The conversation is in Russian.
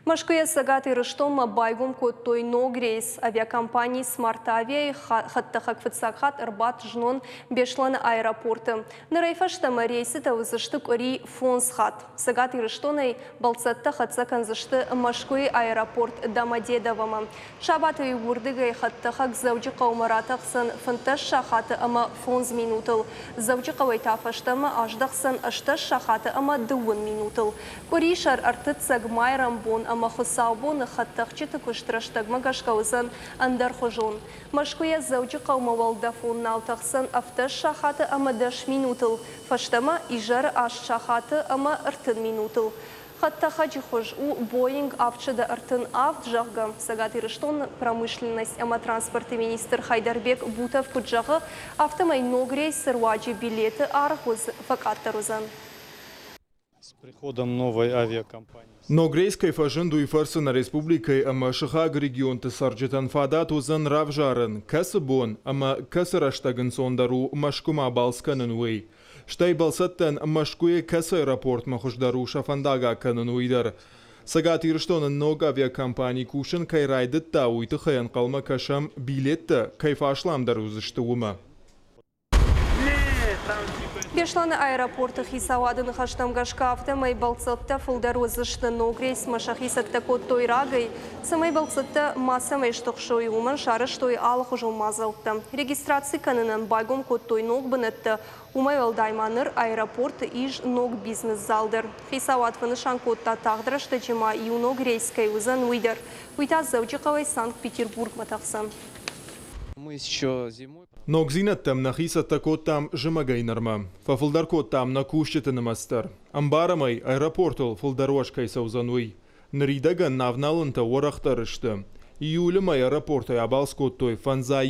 Машкая сагаты рыштома байгум коттой ногрейс авиакомпании Смартавия хаттахак фитсакхат Ирбат жнон бешлан аэропорты. Нарайфаштама рейсы тавызыштык ори фонсхат. Сагаты рыштоной балцатта хатсакан зышты Машкой аэропорт Домодедовама. Шабаты югурдыгай хаттахак завджи каумаратахсан фанташ шахаты ама фонз минутыл. Завджи кавайтафаштама аждахсан ашташ шахаты ама дуын минутыл. Коришар артыцаг майрамбон ама хысаубон хаттахчиты куштраштаг магашкаузан андар хожон. Машкуя завджи каумавалдафон налтахсан авташ шахаты ама даш минутыл. Фаштама ижар аш шахаты ама артын минутыл. Хаттахаджи хож у Боинг авчада артын авт жагга. Сагаты рыштон промышленность ама транспорты министр Хайдарбек Бутов куджага автомай ногрей сырваджи билеты архуз факаттарузан. С приходом новой авиакомпании. Ногрейской фаженду и фарсена республикой ама шахаг регион тесарджетан фадат узан равжарен касыбон ама касыраштагын сондару машкума балсканын уэй. Штай балсаттан машкуе кас аэропорт махуждару шафандага канын уйдар. Сагат ирштонын ног авиакомпании кушын кайрайдытта уйты хаян калма кашам билетті кайфашламдар узышты ума. Бешланы аэропорты хисавадын хаштамгашка автомай балцатта фылдарозышты ногрейс машахисатта коттой рагай, самай балцатта масамай штокшой уман шарыш той алхужу мазалтта. Регистрации канынан байгом коттой ног бынетта умай валдайманыр аэропорты иж ног бизнес залдыр. Хисавад фанышан котта тағдырашты жима ю ногрейской узан уйдар. Уйтаз Завджиковой Санкт-Петербург матахсан. Мы еще зимой... Ногзинаттам нахисатта коттам жымагайнарма. Фафылдар коттам на кущетыны мастар. Амбарамай аэропортыл фылдаруашкай саузануй. Нридаган навналынта орахтарышты. Июлемай аэропортай абалс коттой фанзай